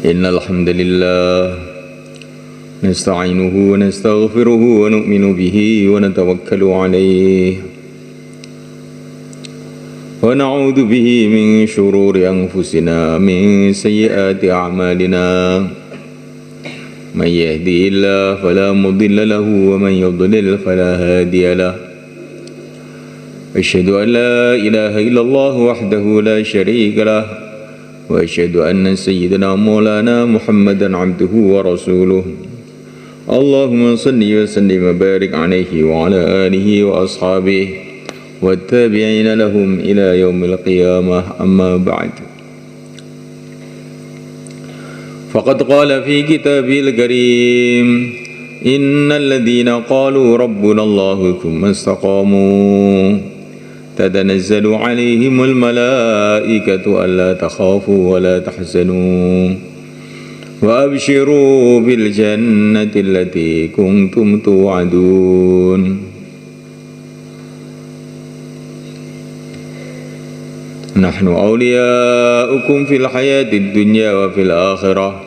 إن الحمد لله نستعينه ونستغفره ونؤمن به ونتوكل عليه ونعوذ به من شرور أنفسنا من سيئات أعمالنا من يهدي الله فلا مضل له ومن يضلل فلا هادي له أشهد أن لا إله إلا الله وحده لا شريك له وأشهد أن سيدنا مولانا محمدا عبده ورسوله اللهم صل وسلم وبارك عليه وعلى آله وأصحابه والتابعين لهم إلى يوم القيامة أما بعد فقد قال في كتابه الكريم إن الذين قالوا ربنا الله ثم استقاموا تتنزل عليهم الملائكة ألا تخافوا ولا تحزنوا وأبشروا بالجنة التي كنتم توعدون نحن أولياؤكم في الحياة الدنيا وفي الآخرة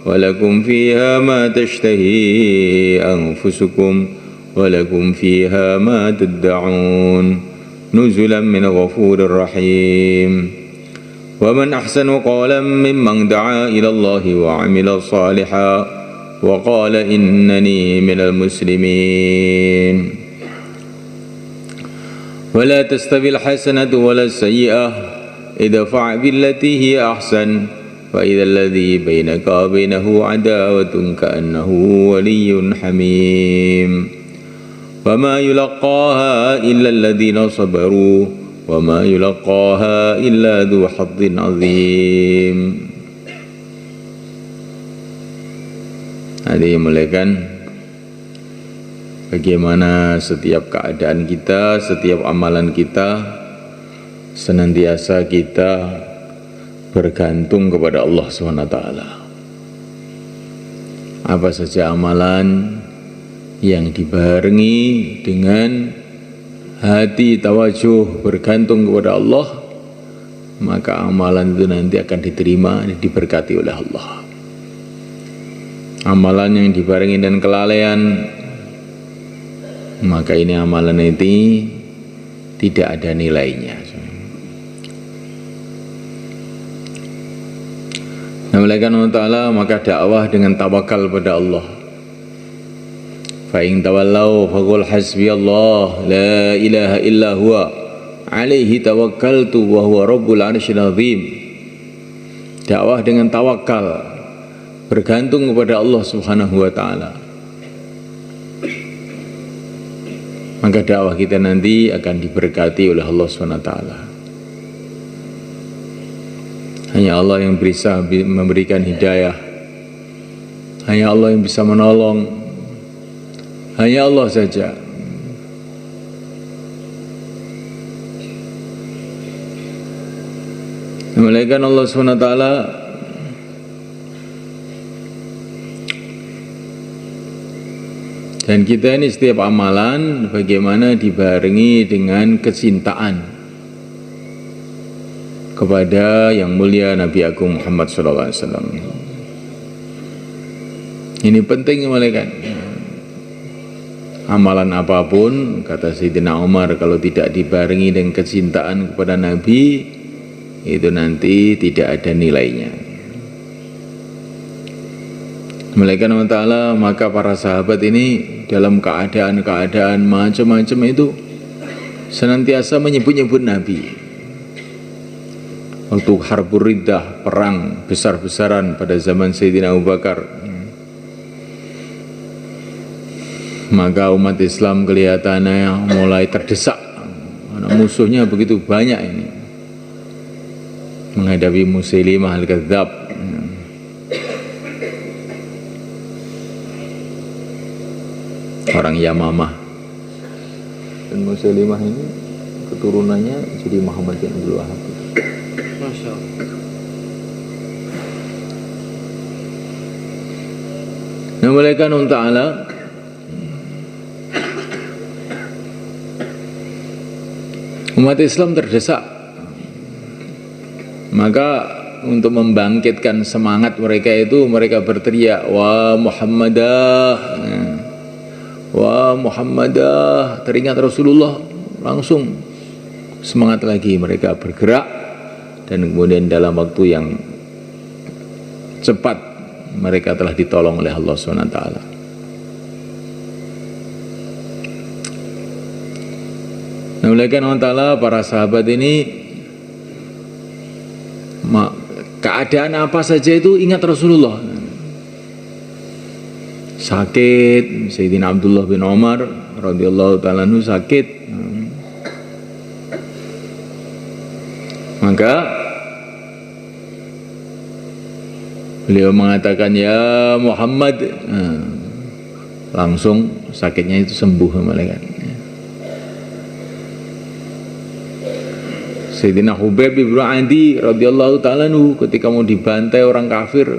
ولكم فيها ما تشتهي أنفسكم ولكم فيها ما تدعون نزلا من غفور رحيم ومن أحسن قولا ممن دعا إلى الله وعمل صالحا وقال إنني من المسلمين ولا تستوي الحسنة ولا السيئة ادفع بالتي هي أحسن فإذا الذي بينك وبينه عداوة كأنه ولي حميم وما يلقاها إلا الذين صبروا وما يلقاها إلا ذو حظ عظيم. Hadirin muliakan, bagaimana setiap keadaan kita, setiap amalan kita, senantiasa kita bergantung kepada Allah SWT. Apa saja amalan yang dibarengi dengan hati tawajuh bergantung kepada Allah, maka amalan itu nanti akan diterima dan diberkati oleh Allah. Amalan yang dibarengi dengan kelalaian, maka ini amalan itu tidak ada nilainya. Nah, oleh karena Allah, maka dakwah dengan tawakal pada Allah. Fa in tawallaw faqul hasbiyallah la ilaha illa huwa alaihi tawakkaltu wa huwa rabbul arsyil azim. Dakwah dengan tawakal, bergantung kepada Allah Subhanahu wa taala. Maka dakwah kita nanti akan diberkati oleh Allah Subhanahu wa taala. Hanya Allah yang bisa memberikan hidayah. Hanya Allah yang bisa menolong. Hanya Allah saja. Memuliakan Allah SWT. Dan kita ini setiap amalan bagaimana dibarengi dengan kecintaan kepada yang mulia Nabi Agung Muhammad SAW. Ini penting memuliakan. Amalan apapun, kata Sayyidina Umar, kalau tidak dibarengi dengan kecintaan kepada Nabi, itu nanti tidak ada nilainya. Melainkan Allah Ta'ala, maka para sahabat ini dalam keadaan-keadaan macam-macam itu senantiasa menyebut-nyebut Nabi. Waktu Harbur Riddah, perang besar-besaran pada zaman Sayyidina Abu Bakar, maka umat Islam kelihatannya mulai terdesak. Musuhnya begitu banyak ini menghadapi Musailimah al-Kadzdzab. Orang Yamamah. Dan Musailimah ini keturunannya jadi Muhammad bin Abdul Wahab. Masya Allah. Nah, oleh karena Ta'ala, umat Islam terdesak, maka untuk membangkitkan semangat mereka itu, mereka berteriak, wa Muhammadah, wa Muhammadah, teringat Rasulullah, langsung semangat lagi mereka bergerak, dan kemudian dalam waktu yang cepat mereka telah ditolong oleh Allah SWT. Nah, oleh karena Allah, para sahabat ini keadaan apa saja itu ingat Rasulullah. Sakit, Sayyidina Abdullah bin Umar radhiyallahu ta'ala anhu sakit, maka beliau mengatakan, ya Muhammad, langsung sakitnya itu sembuh malaikat. Sayyidina Hubaib bin Adi radhiyallahu ta'ala anhu ketika mau dibantai orang kafir,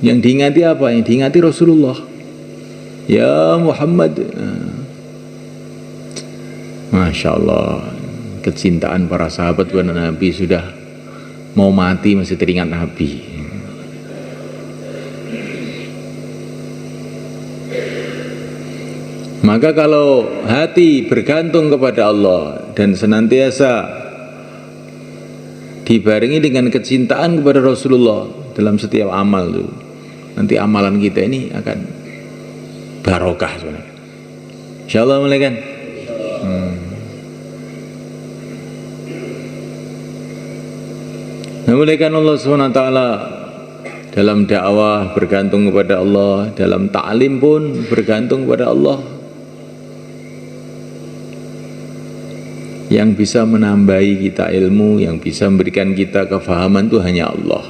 yang diingati apa? Yang diingati Rasulullah. Ya Muhammad. Masya Allah, kecintaan para sahabat kepada Nabi, sudah mau mati masih teringat Nabi. Maka kalau hati bergantung kepada Allah dan senantiasa dibarengi dengan kecintaan kepada Rasulullah dalam setiap amal itu, nanti amalan kita ini akan barokah sebenarnya. Insyaallah, mulai kan? Namuliakan Allah SWT dalam dakwah bergantung kepada Allah, dalam ta'lim pun bergantung kepada Allah. Yang bisa menambahi kita ilmu, yang bisa memberikan kita kefahaman itu hanya Allah.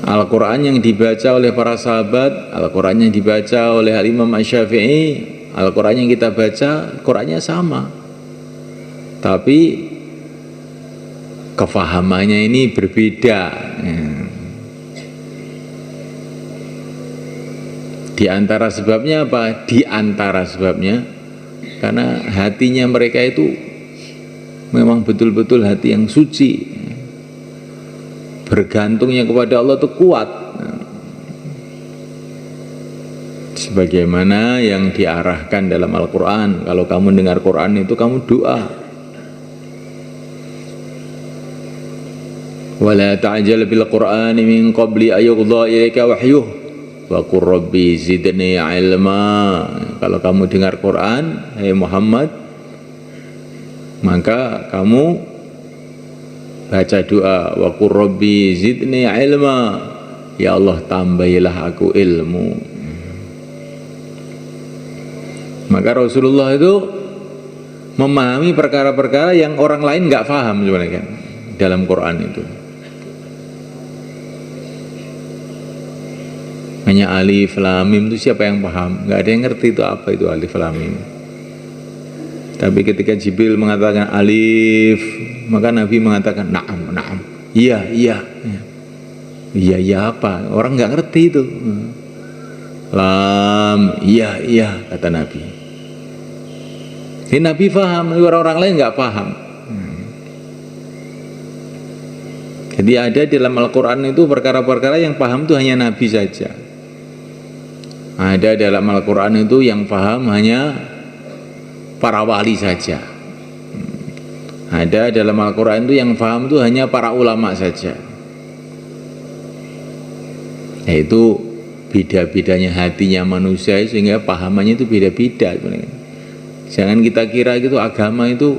Al-Quran yang dibaca oleh para sahabat, Al-Quran yang dibaca oleh Al-Imam Asy-Syafi'i, Al-Quran yang kita baca, Qurannya sama, tapi kefahamannya ini berbeda. Di antara sebabnya apa? Di antara sebabnya karena hatinya mereka itu memang betul-betul hati yang suci, bergantungnya kepada Allah itu kuat, sebagaimana yang diarahkan dalam Al-Quran. Kalau kamu dengar Quran itu kamu doa, wala ta'jal bil Qur'ani min qabli ayyuqdha ilaika wahyuh wa qur rabbi zidni ilma. Kalau kamu dengar Quran, hai Muhammad, maka kamu baca doa, wa qur rabbi zidni ilma, ya Allah tambahilah aku ilmu. Maka Rasulullah itu memahami perkara-perkara yang orang lain nggak paham sebenarnya dalam Quran itu. Hanya alif lam mim itu siapa yang paham? Nggak ada yang ngerti itu apa itu alif lam mim. Tapi ketika Jibril mengatakan alif, maka Nabi mengatakan na'am, na'am, iya, iya, iya, iya apa? Orang nggak ngerti itu. Lam, iya, iya, kata Nabi. Ini Nabi paham, orang-orang lain nggak paham. Jadi ada di dalam Al-Quran itu perkara-perkara yang paham itu hanya Nabi saja. Ada dalam Al-Quran itu yang paham hanya para wali saja. Ada dalam Al-Quran itu yang paham itu hanya para ulama saja. Yaitu beda-bedanya hatinya manusia sehingga pahamannya itu beda-beda. Jangan kita kira gitu agama itu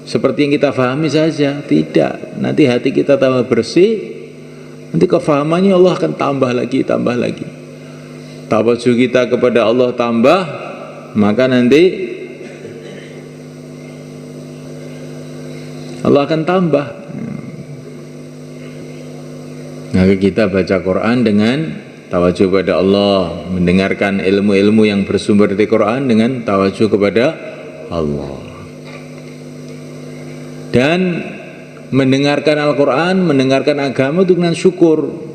seperti yang kita pahami saja. Tidak. Nanti hati kita tambah bersih, nanti kefahamannya Allah akan tambah lagi, tambah lagi. Tawajuh kita kepada Allah tambah, maka nanti Allah akan tambah. Maka kita baca Quran dengan tawajuh kepada Allah, mendengarkan ilmu-ilmu yang bersumber dari Quran dengan tawajuh kepada Allah, dan mendengarkan Al-Quran, mendengarkan agama itu dengan syukur.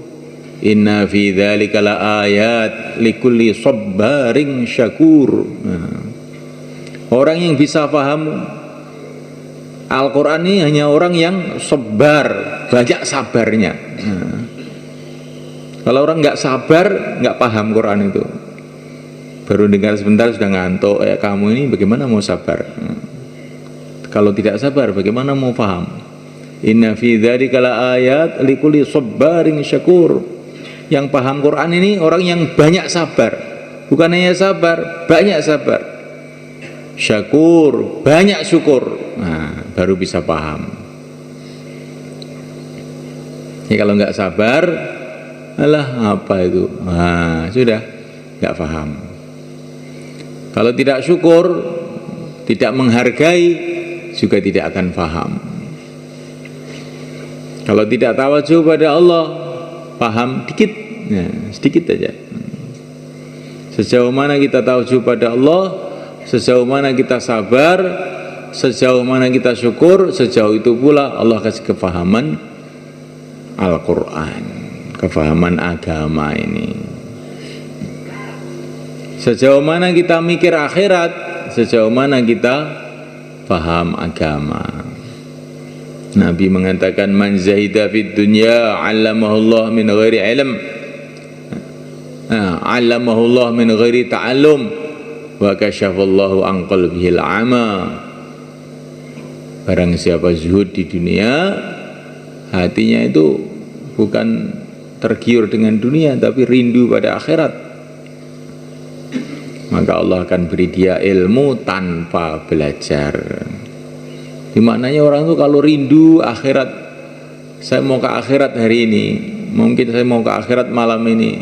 Inna fi dzalika laayat likulli sabbarin syakur. Orang yang bisa paham Al-Quran ini hanya orang yang sabar, banyak sabarnya. Kalau orang nggak sabar, nggak paham Quran itu. Baru dengar sebentar sudah ngantuk. Kamu ini bagaimana mau sabar? Kalau tidak sabar, bagaimana mau paham? Inna fi dzalika laayat likulli sabarin syakur. Yang paham Quran ini orang yang banyak sabar. Bukan hanya sabar, banyak sabar. Syakur, banyak syukur. Nah, baru bisa paham. Ya, kalau nggak sabar, alah apa itu? Nah, sudah nggak paham. Kalau tidak syukur, tidak menghargai, juga tidak akan paham. Kalau tidak tawadhu pada Allah, paham dikit, nah, sedikit aja. Sejauh mana kita tawadhu pada Allah, sejauh mana kita sabar, sejauh mana kita syukur, sejauh itu pula Allah kasih kefahaman Al-Quran, kefahaman agama ini. Sejauh mana kita mikir akhirat, sejauh mana kita paham agama. Nabi mengatakan, man zahida fid dunya 'allamahullah min ghairi ilm, 'allamahullah min ghairi ta'allum, wa kasyafallahu an qalbihil 'ama. Barang siapa zuhud di dunia, hatinya itu bukan tergiur dengan dunia tapi rindu pada akhirat, maka Allah akan beri dia ilmu tanpa belajar. Maknanya orang itu kalau rindu akhirat, saya mau ke akhirat hari ini, mungkin saya mau ke akhirat malam ini.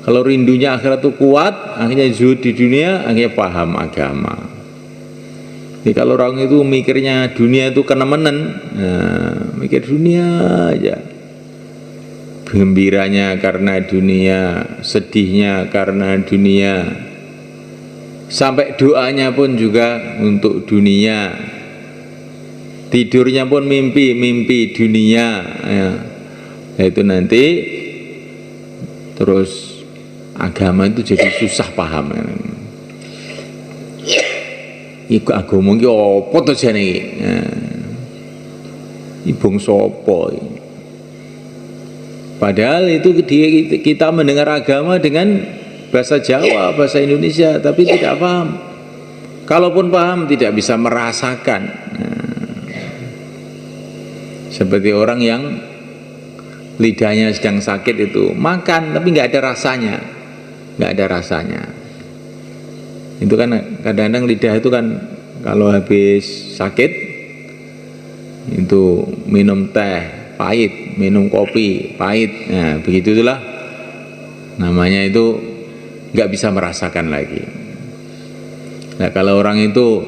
Kalau rindunya akhirat itu kuat, akhirnya zuhud di dunia, akhirnya paham agama. Jadi kalau orang itu mikirnya dunia itu kenemenen, nah, mikir dunia aja, gembiranya karena dunia, sedihnya karena dunia, sampai doanya pun juga untuk dunia, tidurnya pun mimpi dunia, ya. Nah, itu nanti terus agama itu jadi susah paham. Iku agama iki apa to jane iki? Ibung sapa? Padahal itu kita mendengar agama dengan bahasa Jawa, bahasa Indonesia, tapi tidak paham. Kalaupun paham, tidak bisa merasakan. Seperti orang yang lidahnya sedang sakit itu, makan tapi nggak ada rasanya, nggak ada rasanya. Itu kan kadang-kadang lidah itu kan kalau habis sakit itu minum teh pahit, minum kopi pahit, nah begitu itulah namanya, itu nggak bisa merasakan lagi. Nah kalau orang itu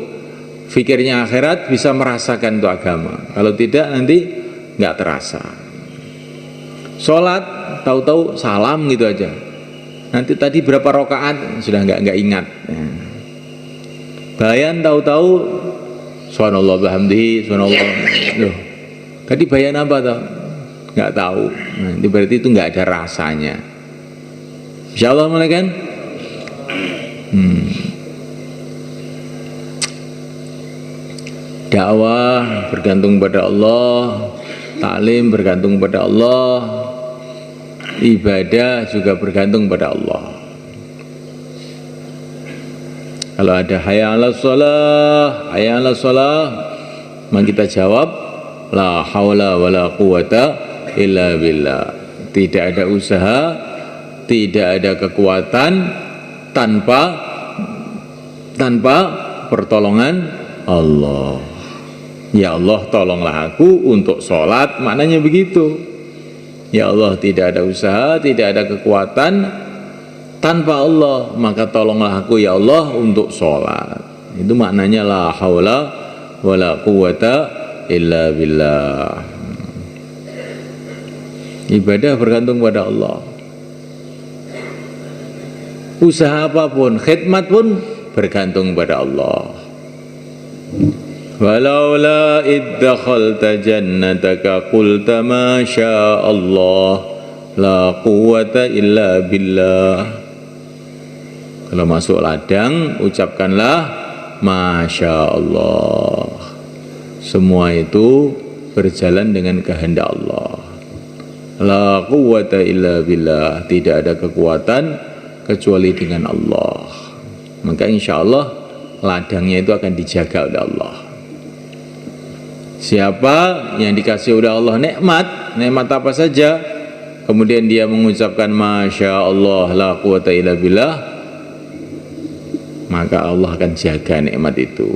fikirnya akhirat, bisa merasakan itu agama. Kalau tidak nanti nggak terasa. Sholat tahu-tahu salam gitu aja, nanti tadi berapa rakaat sudah nggak ingat. Nah, bayan tahu-tahu subhanallah bihamdihi subhanallah, loh tadi bayan apa tau? Nggak tahu. Nah, itu berarti itu nggak ada rasanya. Insyaallah mulai kan? Dakwah bergantung pada Allah, taklim bergantung pada Allah, ibadah juga bergantung pada Allah. Kalau ada hayya 'alas shalah, hayya 'alas shalah, maka kita jawab la haula wala quwata illa billah. Tidak ada usaha, tidak ada kekuatan tanpa pertolongan Allah. Ya Allah, tolonglah aku untuk sholat, maknanya begitu. Ya Allah, tidak ada usaha, tidak ada kekuatan tanpa Allah, maka tolonglah aku ya Allah untuk sholat. Itu maknanya la haula wala quwata illa billah. Ibadah bergantung pada Allah. Usaha apapun, khidmat pun bergantung pada Allah. Walaula iddakhalta jannataka qulta ma syaa Allah la quwwata illa billah. Kalau masuk ladang ucapkanlah masya Allah. Semua itu berjalan dengan kehendak Allah. La quwwata illa billah, tidak ada kekuatan kecuali dengan Allah. Maka insya Allah ladangnya itu akan dijaga oleh Allah. Siapa yang dikasih oleh Allah nikmat apa saja, kemudian dia mengucapkan Masya Allah la quwwata illa billah, maka Allah akan jaga nikmat itu.